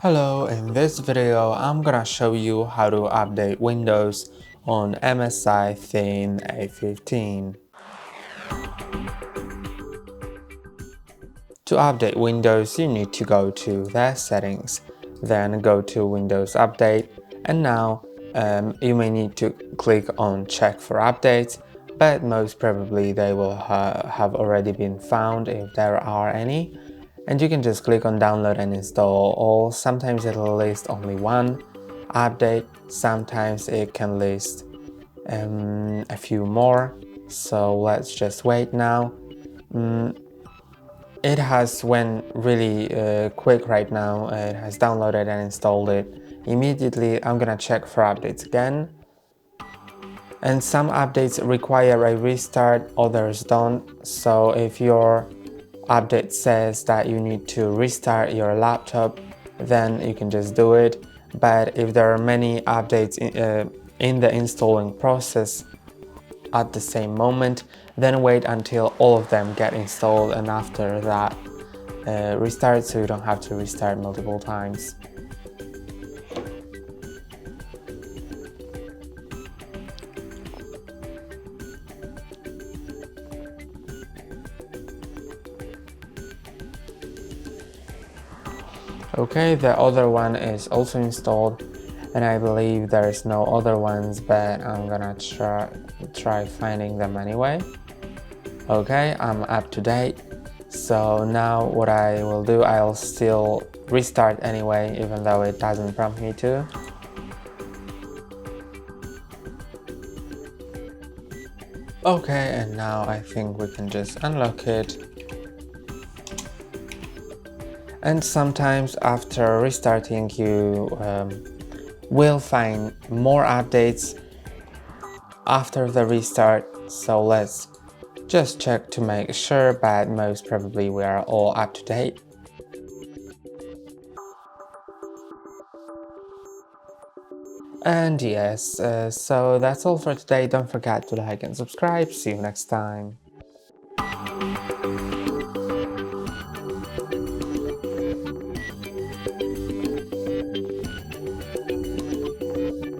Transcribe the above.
Hello, in this video I'm gonna show you how to update Windows on MSI Thin A15. To update Windows, you need to go to their settings, then go to Windows Update, and now you may need to click on check for updates, but most probably they will have already been found if there are any. And you can just click on download and install all. Sometimes it'll list only one update, sometimes it can list a few more, so let's just wait now. It has went really quick right now. It has downloaded and installed it immediately. I'm gonna check for updates again. And some updates require a restart, others don't. So if your update says that you need to restart your laptop, then you can just do it. But if there are many updates in the installing process at the same moment, then wait until all of them get installed, and after that restart, so you don't have to restart multiple times. Okay, the other one is also installed, and I believe there's no other ones, but I'm gonna try finding them anyway. Okay, I'm up to date. So now what I will do, I'll still restart anyway, even though it doesn't prompt me to. Okay, and now I think we can just unlock it. And sometimes after restarting you will find more updates after the restart, so let's just check to make sure, but most probably we are all up to date. And yes, so that's all for today. Don't forget to like and subscribe. See you next time.